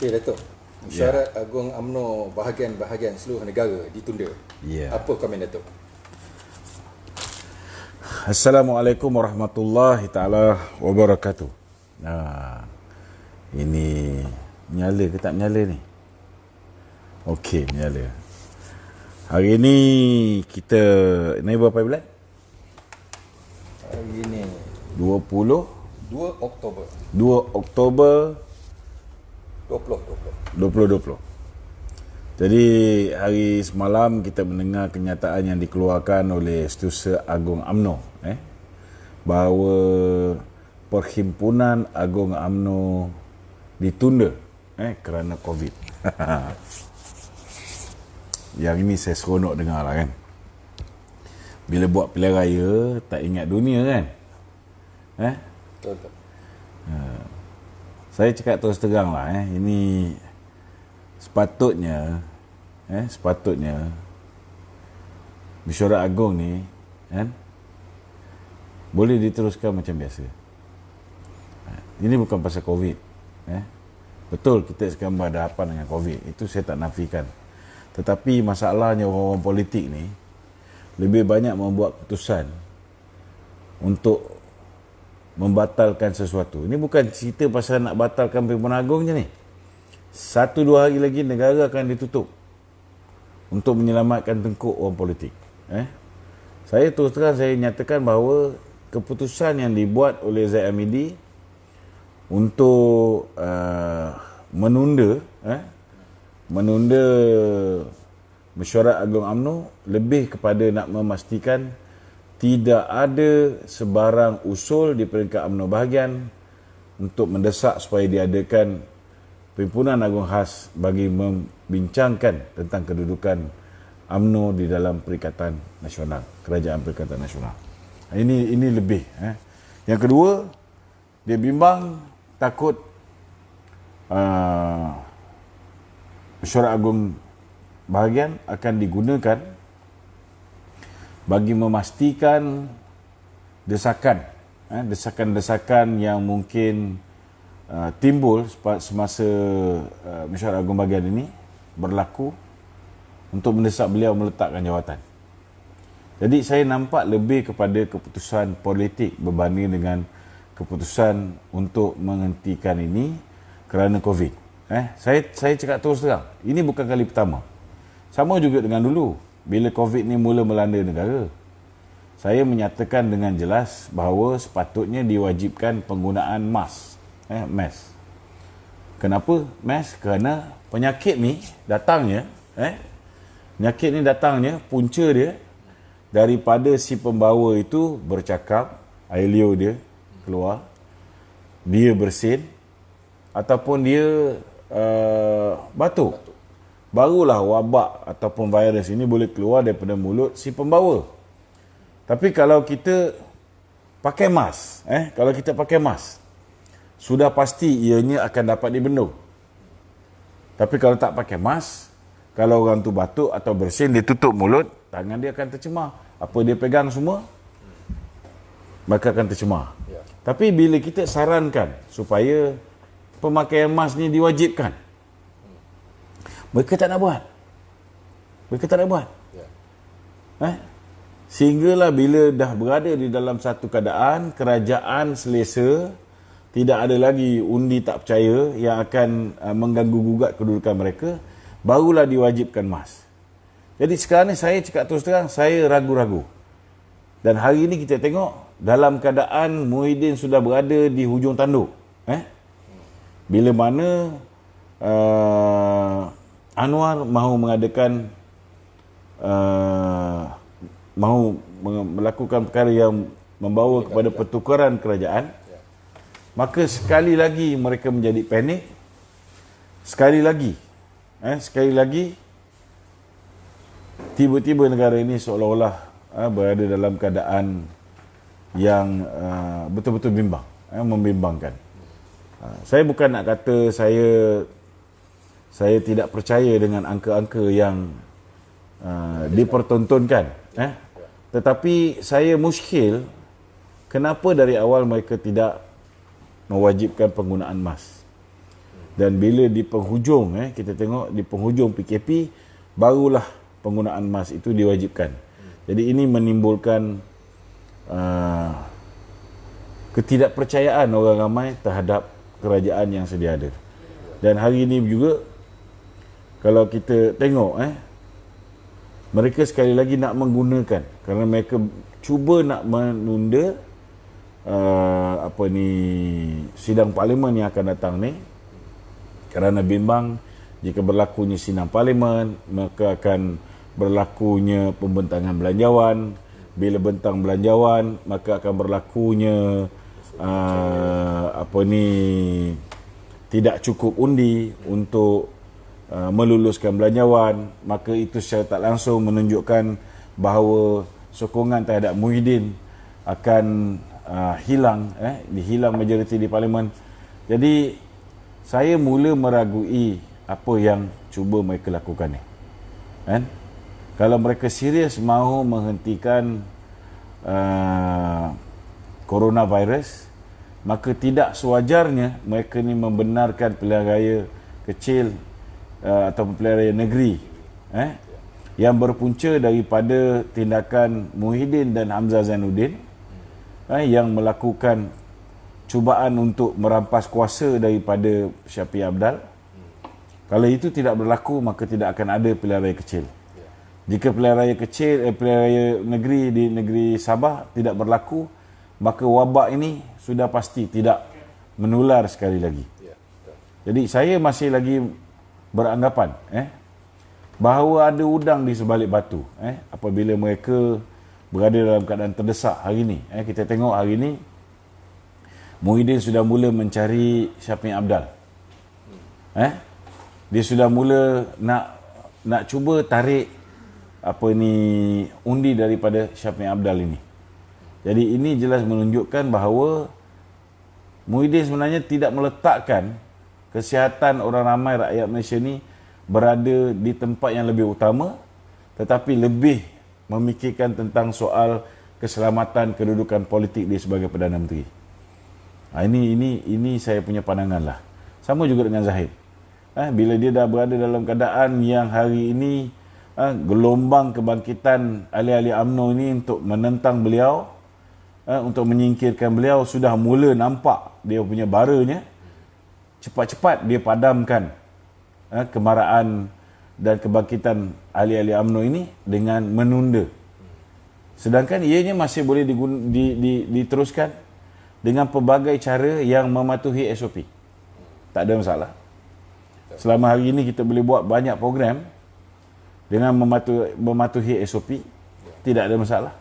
Okey, Datuk. Mesyuarat Agung UMNO bahagian-bahagian seluruh negara ditunda. Apa komen Datuk? Assalamualaikum warahmatullahi taala wabarakatuh. Ini menyala ke tak menyala ni? Okey, menyala. Hari ni kita, ni berapa bulan? Hari ini 2 Oktober 2020. Jadi hari semalam kita mendengar kenyataan yang dikeluarkan oleh Setiausaha Agung UMNO bahawa Perhimpunan Agung UMNO ditunda kerana COVID. Yang ini saya seronok dengar lah kan. Bila buat pilihan raya tak ingat dunia kan. Betul. Saya cakap terus terang lah ini sepatutnya mesyuarat agung ni boleh diteruskan macam biasa. Ini bukan pasal COVID. Betul kita sekarang berhadapan dengan COVID, itu saya tak nafikan. Tetapi masalahnya orang-orang politik ni lebih banyak membuat keputusan untuk membatalkan sesuatu. Ini bukan cerita pasal nak batalkan Perhimpunan Agung je ni. 1-2 hari lagi negara akan ditutup untuk menyelamatkan tengkuk orang politik. Saya terus terang saya nyatakan bahawa keputusan yang dibuat oleh Zaid Hamidi untuk menunda Mesyuarat Agung UMNO lebih kepada nak memastikan tidak ada sebarang usul di peringkat UMNO bahagian untuk mendesak supaya diadakan Perhimpunan Agung Khas bagi membincangkan tentang kedudukan UMNO di dalam Perikatan Nasional, Kerajaan Perikatan Nasional. Ini lebih. Yang kedua, dia bimbang takut Mesyuarat Agung bahagian akan digunakan bagi memastikan desakan-desakan yang mungkin timbul semasa Mesyuarat Agung bahagian ini berlaku untuk mendesak beliau meletakkan jawatan. Jadi saya nampak lebih kepada keputusan politik berbanding dengan keputusan untuk menghentikan ini kerana COVID. Saya cakap terus terang, ini bukan kali pertama. Sama juga dengan dulu bila COVID ni mula melanda negara. Saya menyatakan dengan jelas bahawa sepatutnya diwajibkan penggunaan mask. Kenapa mask? Kerana penyakit ni datangnya punca dia daripada si pembawa itu bercakap, air liur dia keluar, dia bersin ataupun dia batuk. Barulah wabak ataupun virus ini boleh keluar daripada mulut si pembawa. Tapi kalau kita pakai mask, sudah pasti ianya akan dapat dibendung. Tapi kalau tak pakai mask, kalau orang tu batuk atau bersin, dia tutup mulut, tangan dia akan tercemar. Apa dia pegang semua, maka akan tercemar. Tapi bila kita sarankan supaya pemakaian mask ni diwajibkan, mereka tak nak buat. Sehinggalah bila dah berada di dalam satu keadaan kerajaan selesa, tidak ada lagi undi tak percaya yang akan mengganggu-gugat kedudukan mereka, barulah diwajibkan mask. Jadi sekarang ni saya cakap terus terang, saya ragu-ragu. Dan hari ini kita tengok dalam keadaan Muhyiddin sudah berada di hujung tanduk. Bila mana Anwar mahu mengadakan mahu melakukan perkara yang membawa kepada pertukaran kerajaan, maka sekali lagi mereka menjadi panik. Sekali lagi tiba-tiba negara ini seolah-olah berada dalam keadaan yang betul-betul bimbang, membimbangkan. Saya bukan nak kata saya tidak percaya dengan angka-angka yang dipertontonkan, tetapi saya muskil kenapa dari awal mereka tidak mewajibkan penggunaan mask. Dan bila di penghujung kita tengok di penghujung PKP barulah penggunaan mask itu diwajibkan. Jadi ini menimbulkan ketidakpercayaan orang ramai terhadap kerajaan yang sedia ada. Dan hari ini juga kalau kita tengok mereka sekali lagi nak menggunakan, kerana mereka cuba nak menunda sidang parlimen yang akan datang ni, kerana bimbang jika berlakunya sidang parlimen maka akan berlakunya pembentangan belanjawan. Bila bentang belanjawan maka akan berlakunya tidak cukup undi untuk meluluskan belanjawan. Maka itu secara tak langsung menunjukkan bahawa sokongan terhadap Muhyiddin akan hilang majoriti di parlimen. Jadi saya mula meragui apa yang cuba mereka lakukan ni. Kalau mereka serius mahu menghentikan coronavirus, maka tidak sewajarnya mereka ni membenarkan pilihan raya kecil atau pilihan raya negeri yang berpunca daripada tindakan Muhyiddin dan Hamzah Zainuddin yang melakukan cubaan untuk merampas kuasa daripada Syafiq Abdal. Kalau itu tidak berlaku, maka tidak akan ada pilihan raya kecil. Jika pilihan raya kecil, pilihan raya negeri di negeri Sabah tidak berlaku, maka wabak ini sudah pasti tidak menular sekali lagi. Jadi saya masih lagi beranggapan bahawa ada udang di sebalik batu apabila mereka berada dalam keadaan terdesak hari ini. Kita tengok hari ini Muhyiddin sudah mula mencari Syafiq Abdal. Dia sudah mula nak cuba tarik undi daripada Syafiq Abdal ini. Jadi ini jelas menunjukkan bahawa Muhyiddin sebenarnya tidak meletakkan kesihatan orang ramai rakyat Malaysia ni berada di tempat yang lebih utama, tetapi lebih memikirkan tentang soal keselamatan kedudukan politik dia sebagai Perdana Menteri. Ini saya punya pandangan lah. Sama juga dengan Zahid. Bila dia dah berada dalam keadaan yang hari ini gelombang kebangkitan ahli-ahli UMNO ini untuk menentang beliau, untuk menyingkirkan beliau sudah mula nampak dia punya baranya, cepat-cepat dia padamkan kemarahan dan kebangkitan ahli-ahli UMNO ini dengan menunda. Sedangkan ianya masih boleh diteruskan dengan pelbagai cara yang mematuhi SOP. Tak ada masalah. Selama hari ini kita boleh buat banyak program dengan mematuhi SOP, tidak ada masalah.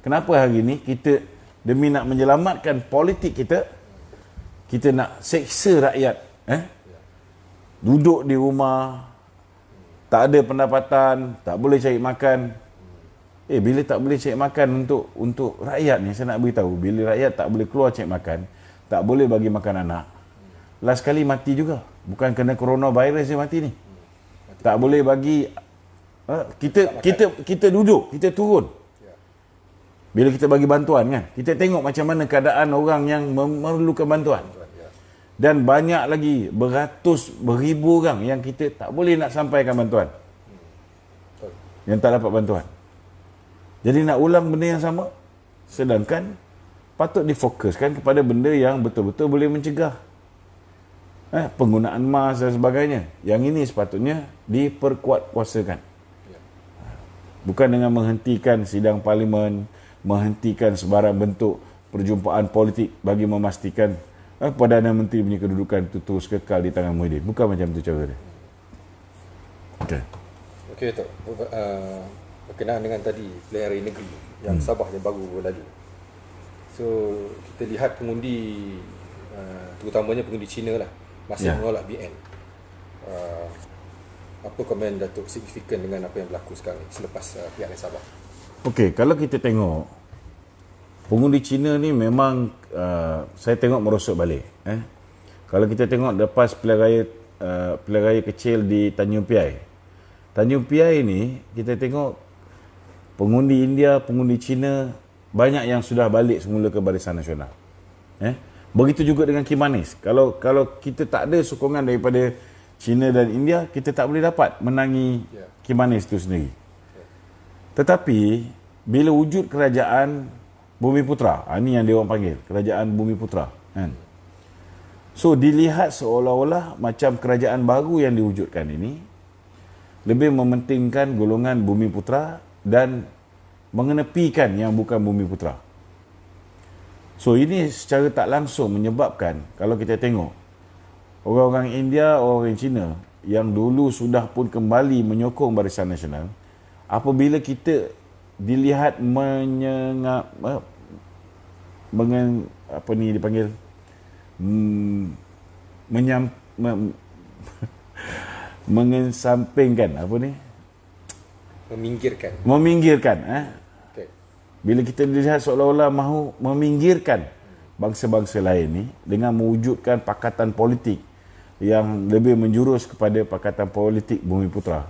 Kenapa hari ini kita demi nak menyelamatkan politik kita nak seksa rakyat, duduk di rumah, tak ada pendapatan, tak boleh cari makan. Bila tak boleh cari makan untuk rakyat ni, saya nak beritahu, bila rakyat tak boleh keluar cari makan, tak boleh bagi makan anak, last kali mati juga. Bukan kena coronavirus dia mati ni. Tak boleh bagi kita duduk, kita turun. Bila kita bagi bantuan kan, kita tengok macam mana keadaan orang yang memerlukan bantuan. Dan banyak lagi beratus, beribu orang yang kita tak boleh nak sampaikan bantuan, yang tak dapat bantuan. Jadi nak ulang benda yang sama, sedangkan patut difokuskan kepada benda yang betul-betul boleh mencegah penggunaan mask dan sebagainya. Yang ini sepatutnya diperkuat kuasakan. Bukan dengan menghentikan sidang parlimen, menghentikan sebarang bentuk perjumpaan politik bagi memastikan Perdana Menteri punya kedudukan itu terus kekal di tangan Muhyiddin. Bukan macam tu cara dia. Okey, Tok. Berkenaan dengan tadi pilihan raya negeri yang Sabah yang baru berlalu. So, kita lihat pengundi, terutamanya pengundi Cina lah, masih menolak BN. Apa komen Datuk signifikan dengan apa yang berlaku sekarang ni selepas pilihan raya Sabah? Okey, kalau kita tengok pengundi Cina ni memang saya tengok merosot balik. Kalau kita tengok lepas pilihan raya kecil di Tanjung Piai. Tanjung Piai ni kita tengok pengundi India, pengundi Cina banyak yang sudah balik semula ke Barisan Nasional. Begitu juga dengan Kimanis. Kalau kita tak ada sokongan daripada China dan India, kita tak boleh dapat menangi Kimanis itu sendiri. Tetapi bila wujud kerajaan Bumiputera, ini yang dia orang panggil kerajaan Bumiputera, kan? So dilihat seolah-olah macam kerajaan baru yang diwujudkan ini lebih mementingkan golongan Bumiputera dan mengenepikan yang bukan Bumiputera. So ini secara tak langsung menyebabkan, kalau kita tengok orang-orang India, orang Cina yang dulu sudah pun kembali menyokong Barisan Nasional, apabila kita dilihat mengesampingkan meminggirkan Okay. bila kita dilihat seolah-olah mahu meminggirkan bangsa-bangsa lain ni dengan mewujudkan pakatan politik yang lebih menjurus kepada pakatan politik Bumiputera,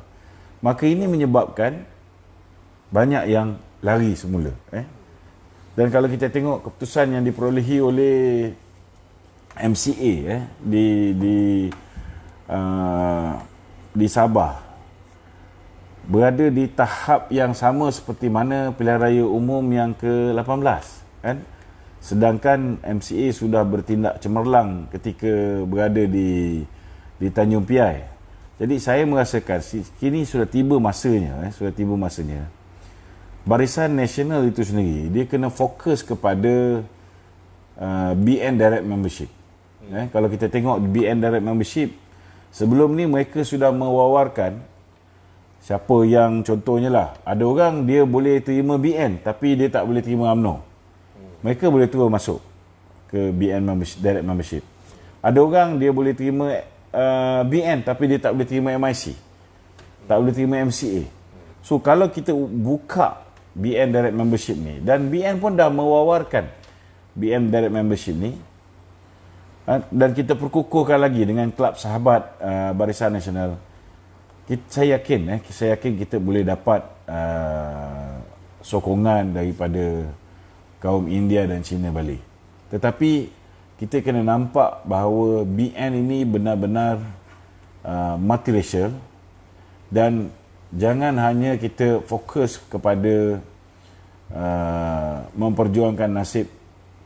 maka ini menyebabkan banyak yang lari semula. Dan kalau kita tengok keputusan yang diperolehi oleh MCA di Sabah berada di tahap yang sama seperti mana pilihan raya umum yang ke-18, kan? Sedangkan MCA sudah bertindak cemerlang ketika berada di Tanjung Piai. Jadi saya merasakan kini sudah tiba masanya Barisan Nasional itu sendiri dia kena fokus kepada BN Direct Membership. Kalau kita tengok BN Direct Membership, sebelum ni mereka sudah mewawarkan siapa yang contohnya lah, ada orang dia boleh terima BN tapi dia tak boleh terima UMNO. Mereka boleh terus masuk ke BN membership, Direct Membership. Ada orang dia boleh terima BN tapi dia tak boleh terima MIC. Tak boleh terima MCA. So kalau kita buka BN Direct Membership ni, dan BN pun dah mewawarkan BN Direct Membership ni, dan kita perkukuhkan lagi dengan kelab sahabat Barisan Nasional, saya yakin kita boleh dapat sokongan daripada kaum India dan Cina balik. Tetapi kita kena nampak bahawa BN ini benar-benar multiracial, dan jangan hanya kita fokus kepada memperjuangkan nasib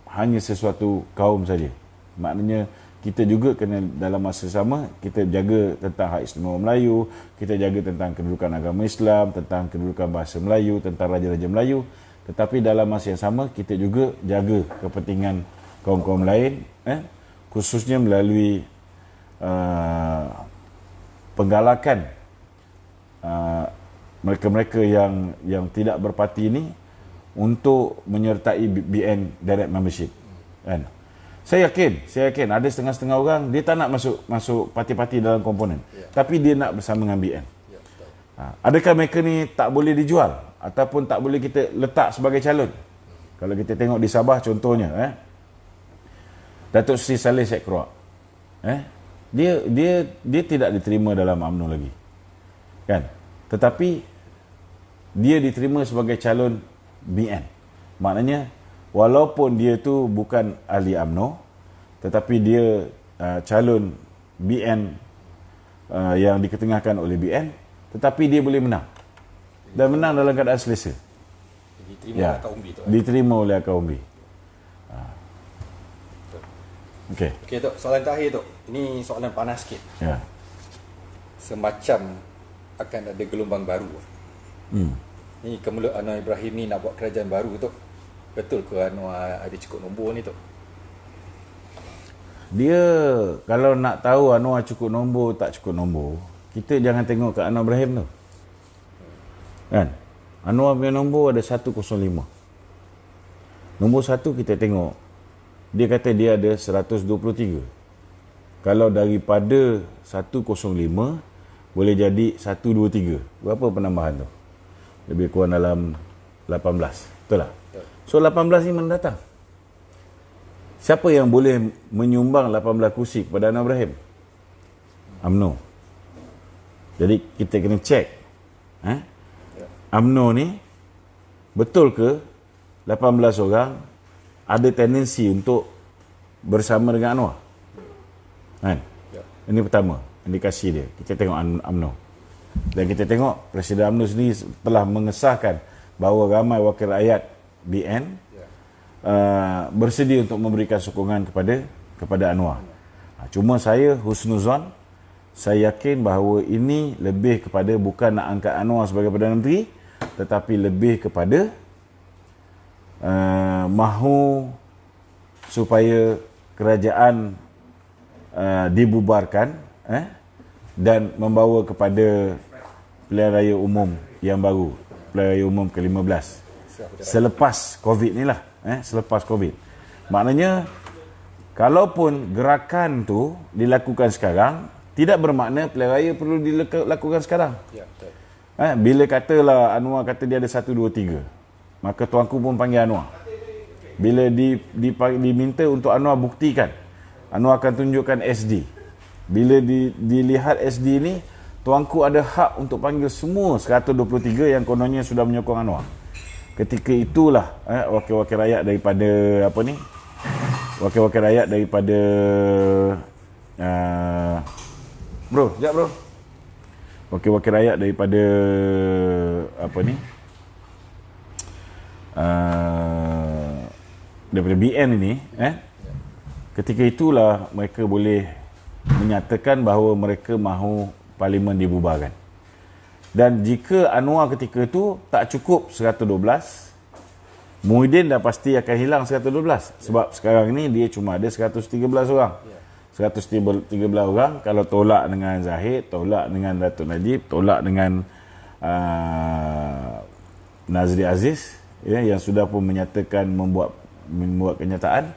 hanya sesuatu kaum saja. Maknanya kita juga kena dalam masa sama kita jaga tentang hak istimewa Melayu, kita jaga tentang kedudukan agama Islam, tentang kedudukan bahasa Melayu, tentang raja-raja Melayu. Tetapi dalam masa yang sama kita juga jaga kepentingan kaum-kaum lain, khususnya melalui penggalakan mereka-mereka yang tidak berparti ini untuk menyertai BN Direct Membership, kan? Saya yakin ada setengah-setengah orang dia tak nak masuk parti-parti dalam komponen, tapi dia nak bersama dengan BN. Adakah mereka ni tak boleh dijual ataupun tak boleh kita letak sebagai calon? Kalau kita tengok di Sabah contohnya, Datuk Seri Saleh Sheikh Keruak, dia tidak diterima dalam UMNO lagi, kan? Tetapi dia diterima sebagai calon BN. Maknanya walaupun dia tu bukan ahli UMNO, tetapi dia calon BN yang diketengahkan oleh BN, tetapi dia boleh menang. Dan menang dalam keadaan selesa. Diterima oleh akar umbi. Okey. Okey Tok, soalan terakhir Tok. Ini soalan panas sikit. Ya. Semacam akan ada gelombang baru. Ni Kemula Anwar Ibrahim ni nak buat kerajaan baru Tok. Betul ke Anwar ada cukup nombor ni Tok? Dia kalau nak tahu Anwar cukup nombor tak cukup nombor, kita jangan tengok ke Anwar Ibrahim tu, kan? Anwar punya nombor ada 105. Nombor 1 kita tengok, dia kata dia ada 123. Kalau daripada 105 boleh jadi 123, berapa penambahan tu? Lebih kurang dalam 18, betul tak? So 18 ni mendatang, siapa yang boleh menyumbang 18 kursi kepada Anwar Ibrahim? UMNO. Jadi kita kena cek, UMNO ni betul ke 18 orang ada tendensi untuk bersama dengan Anwar. Kan? Ya. Ini pertama, indikasi dia. Kita tengok UMNO. Dan kita tengok Presiden UMNO sendiri telah mengesahkan bahawa ramai wakil rakyat BN bersedia untuk memberikan sokongan kepada Anwar. Cuma saya husnuzon, saya yakin bahawa ini lebih kepada bukan nak angkat Anwar sebagai Perdana Menteri, tetapi lebih kepada mahu supaya kerajaan dibubarkan dan membawa kepada pilihan raya umum yang baru, pilihan raya umum ke-15 selepas Covid ni lah, selepas Covid. Maknanya kalaupun gerakan tu dilakukan sekarang, tidak bermakna pilihan raya perlu dilakukan sekarang. Ya, betul. Bila katalah Anwar kata dia ada 1, 2, 3, maka tuanku pun panggil Anwar. Bila diminta untuk Anwar buktikan, Anwar akan tunjukkan SD. Bila dilihat SD ni, tuanku ada hak untuk panggil semua 123 yang kononnya sudah menyokong Anwar. Ketika itulah wakil-wakil rakyat daripada wakil-wakil rakyat daripada bro. Wakil-wakil rakyat daripada daripada BN ini, ketika itulah mereka boleh menyatakan bahawa mereka mahu parlimen dibubarkan. Dan jika Anwar ketika itu tak cukup 112, Muhyiddin dah pasti akan hilang 112. Sebab sekarang ni dia cuma ada 113 orang. 113 orang, kalau tolak dengan Zahid, tolak dengan Datuk Najib, tolak dengan Nazri Aziz, yang sudah pun menyatakan membuat kenyataan,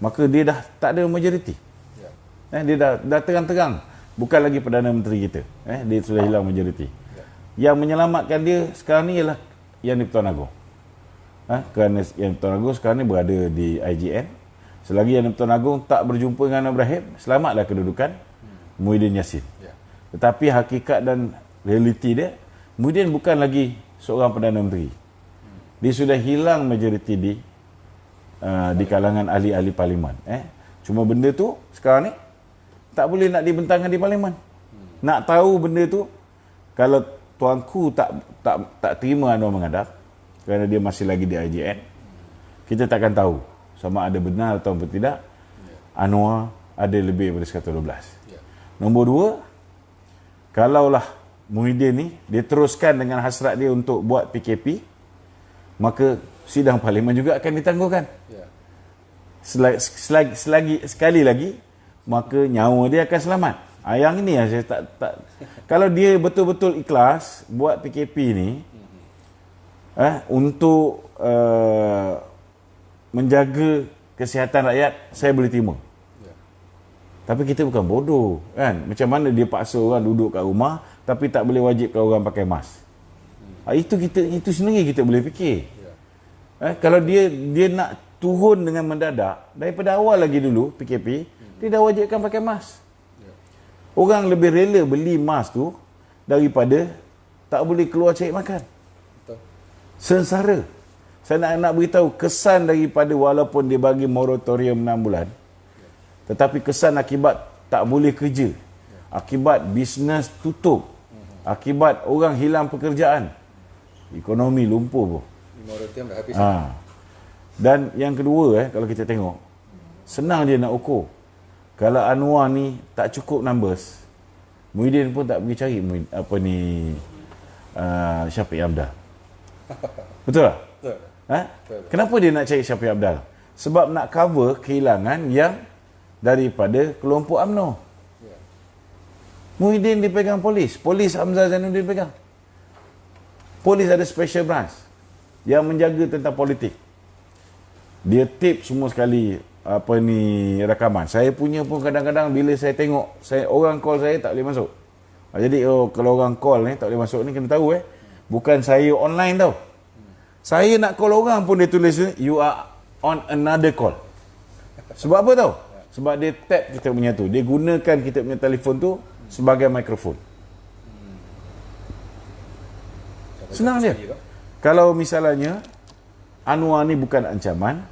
maka dia dah tak ada majoriti. Dia dah terang-terang bukan lagi Perdana Menteri kita. Dia sudah hilang majoriti. Yang menyelamatkan dia sekarang ni ialah Yang di-Pertuan Agong. Kerana Yang di-Pertuan Agong sekarang ni berada di IGN. Selagi Yang di-Pertuan Agong tak berjumpa dengan Ibrahim, selamatlah kedudukan Muhyiddin Yassin. Tetapi hakikat dan realiti dia, Muhyiddin bukan lagi seorang Perdana Menteri. Dia sudah hilang majoriti di kalangan ahli-ahli parlimen. Cuma benda tu sekarang ni tak boleh nak dibentangkan di parlimen. Nak tahu benda tu, kalau tuanku tak terima Anwar menghadap kerana dia masih lagi di IGN, kita takkan tahu sama ada benar atau tidak Anwar ada lebih daripada 112. Nombor 2, kalaulah Muhyiddin ni dia teruskan dengan hasrat dia untuk buat PKP, maka sidang parlimen juga akan ditangguhkan. Sekali lagi, maka nyawa dia akan selamat. Yang ini yang saya tak kalau dia betul-betul ikhlas buat PKP ni untuk menjaga kesihatan rakyat, saya boleh terima. Tapi kita bukan bodoh, kan? Macam mana dia paksa orang duduk kat rumah tapi tak boleh wajibkan orang pakai mask. Itu sendiri kita boleh fikir. Kalau dia nak turun dengan mendadak, daripada awal lagi dulu PKP, dia dah wajibkan pakai mask. Orang lebih rela beli mask tu daripada tak boleh keluar cari makan. Sengsara. Saya nak beritahu kesan daripada, walaupun dia bagi moratorium 6 bulan, tetapi kesan akibat tak boleh kerja, akibat bisnes tutup, akibat orang hilang pekerjaan, ekonomi lumpuh pun. Moratorium dah habis. Dan yang kedua, kalau kita tengok, senang dia nak ukur. Kalau Anwar ni tak cukup numbers, Muhyiddin pun tak pergi cari Syafiq Hamdal. Betul tak? Betul. Kenapa dia nak cari Syafiq Hamdal? Sebab nak cover kehilangan yang daripada kelompok UMNO. Muhyiddin dipegang polis Hamzah Zainuddin pegang. Polis ada special branch yang menjaga tentang politik. Dia tape semua sekali rakaman. Saya punya pun kadang-kadang bila saya tengok, orang call saya tak boleh masuk. Jadi kalau orang call ni tak boleh masuk ni, kena tahu bukan saya online tau. Saya nak call orang pun dia tulis you are on another call. Sebab apa tau? Sebab dia tap kita punya tu. Dia gunakan kita punya telefon tu sebagai mikrofon. Senang dia. Kalau misalnya Anwar ni bukan ancaman,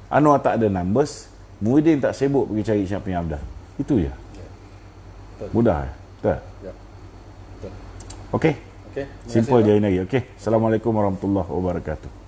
Anwar tak ada numbers, Muhyiddin tak sibuk pergi cari Syafiq Hamdan. Itu je. Betul. Mudah. Betul. Ya. Betul. Okey. Okey. Terima kasih, Simple Pak. je ini lagi. Okey. Assalamualaikum warahmatullahi wabarakatuh.